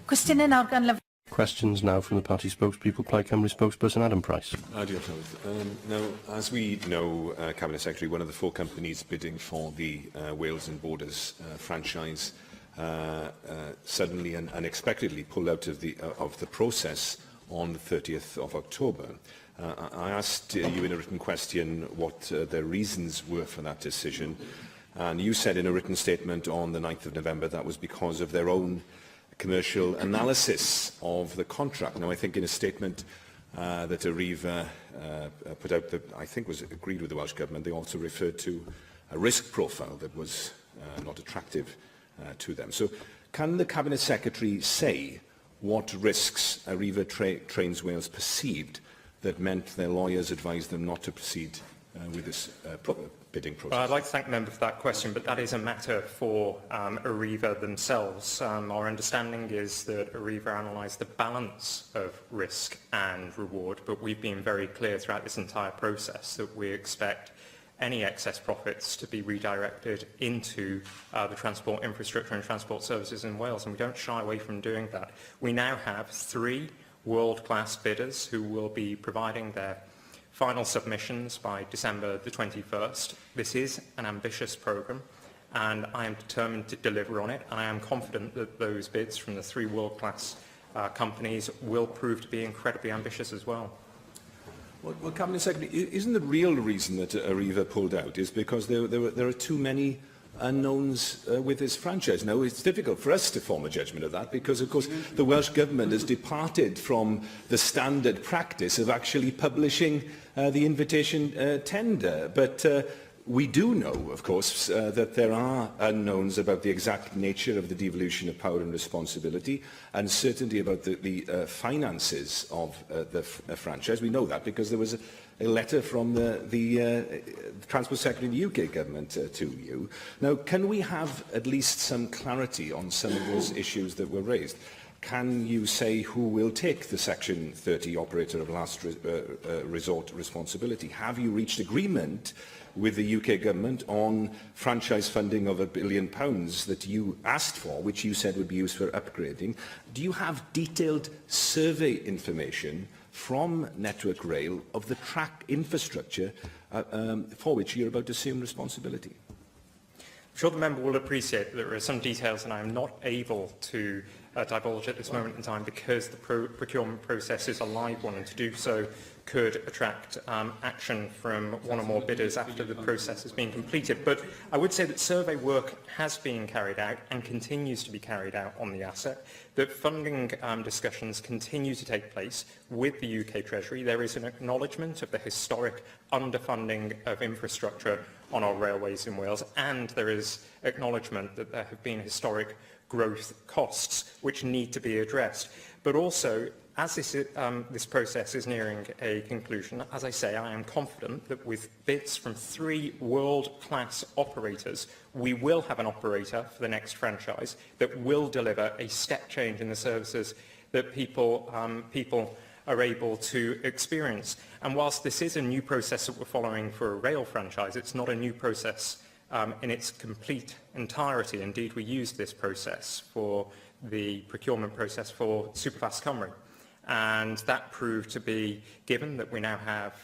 Cwestiynau nawr gan Questions now from the party spokespeople. Plaid Cymru spokesperson Adam Price. Now, as we know, Cabinet Secretary, one of the 4 companies bidding for the Wales and Borders franchise suddenly and unexpectedly pulled out of the process on the 30th of October. I asked you in a written question what the reasons were for that decision, and you said in a written statement on the 9th of November that was because of their own commercial analysis of the contract. Now, I think in a statement that Arriva put out that I think was agreed with the Welsh Government, they also referred to a risk profile that was not attractive to them. So can the Cabinet Secretary say what risks Arriva Trains Wales perceived that meant their lawyers advised them not to proceed with this bidding process? Well, I'd like to thank the member for that question, but that is a matter for Arriva themselves. Our understanding is that Arriva analysed the balance of risk and reward, but we've been very clear throughout this entire process that we expect any excess profits to be redirected into the transport infrastructure and transport services in Wales, and we don't shy away from doing that. We now have 3 world-class bidders who will be providing their final submissions by December the 21st. This is an ambitious programme, and I am determined to deliver on it, and I am confident that those bids from the 3 world-class companies will prove to be incredibly ambitious as well. Well, Cabinet Secretary, isn't the real reason that Arriva pulled out is because there are too many unknowns with this franchise? Now, it's difficult for us to form a judgment of that because, of course, the Welsh Government has departed from the standard practice of actually publishing the invitation tender. But we do know, of course, that there are unknowns about the exact nature of the devolution of power and responsibility, and certainty about the finances of the franchise. We know that because there was a letter from the Transport Secretary in the UK Government to you. Now, can we have at least some clarity on some of those issues that were raised? Can you say who will take the Section 30 operator of last resort responsibility? Have you reached agreement with the UK Government on franchise funding of £1 billion that you asked for, which you said would be used for upgrading? Do you have detailed survey information from Network Rail of the track infrastructure for which you're about to assume responsibility? I'm sure the member will appreciate that there are some details that I am not able to divulge at this moment in time because the procurement process is a live one, and to do so could attract action from one or more bidders after the process has been completed. But I would say that survey work has been carried out and continues to be carried out on the asset, that funding discussions continue to take place with the UK Treasury. There is an acknowledgement of the historic underfunding of infrastructure on our railways in Wales, and there is acknowledgement that there have been historic growth costs which need to be addressed. But also, as this process is nearing a conclusion, as I say, I am confident that with bids from 3 world-class operators, we will have an operator for the next franchise that will deliver a step change in the services that people are able to experience. And whilst this is a new process that we're following for a rail franchise, it's not a new process in its complete entirety. Indeed, we used this process for the procurement process for Superfast Cymru. And that proved to be, given that we now have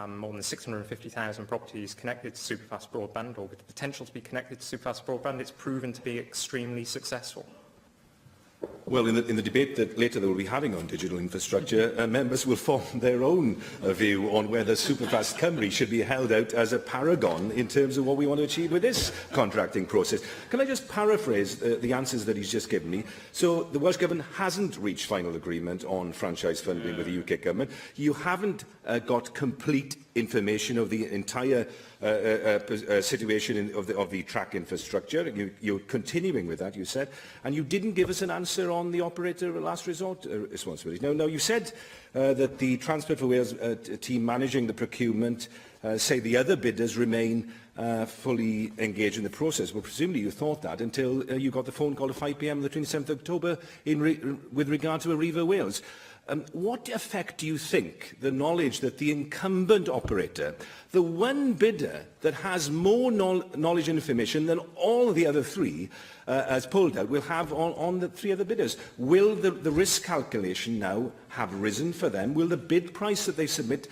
more than 650,000 properties connected to Superfast broadband, or with the potential to be connected to Superfast broadband, it's proven to be extremely successful. Well, in the debate that later they will be having on digital infrastructure, members will form their own view on whether Superfast Cymru should be held out as a paragon in terms of what we want to achieve with this contracting process. Can I just paraphrase the answers that he's just given me? So the Welsh Government hasn't reached final agreement on franchise funding with the UK Government. You haven't got complete information of the entire situation of the track infrastructure. You're continuing with that, you said, and you didn't give us an answer on the operator of last resort responsibility. Now, you said that the Transport for Wales team managing the procurement say the other bidders remain fully engaged in the process. Well, presumably you thought that until you got the phone call at 5 p.m. on the 27th of October with regard to Arriva Wales. What effect do you think the knowledge that the incumbent operator, the one bidder that has more knowledge and information than all the other three, has pulled out, will have on the three other bidders? Will the risk calculation now have risen for them? Will the bid price that they submit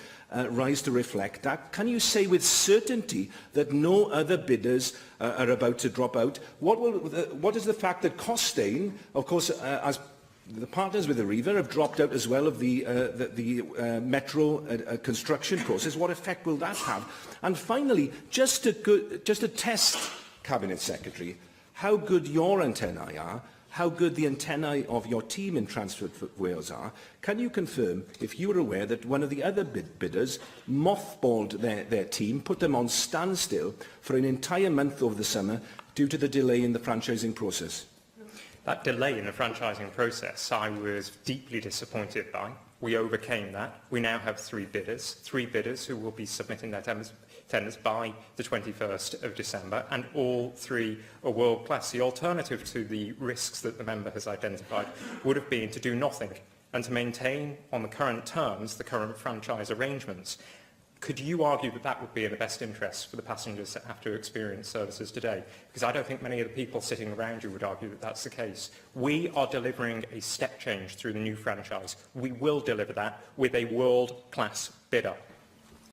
rise to reflect that? Can you say with certainty that no other bidders are about to drop out? What is the fact that Costain, of course, as the partners with Arriva have dropped out as well of the metro construction process? What effect will that have? And finally, just to test, Cabinet Secretary, how good your antennae are, how good the antennae of your team in Transport for Wales are, can you confirm if you were aware that one of the other bidders mothballed their team, put them on standstill for an entire month over the summer due to the delay in the franchising process? That delay in the franchising process, I was deeply disappointed by. We overcame that. We now have three bidders who will be submitting their tenders by the 21st of December, and all three are world-class. The alternative to the risks that the member has identified would have been to do nothing and to maintain on the current terms the current franchise arrangements. Could you argue that that would be in the best interest for the passengers that have to experience services today? Because I don't think many of the people sitting around you would argue that that's the case. We are delivering a step change through the new franchise. We will deliver that with a world-class bidder.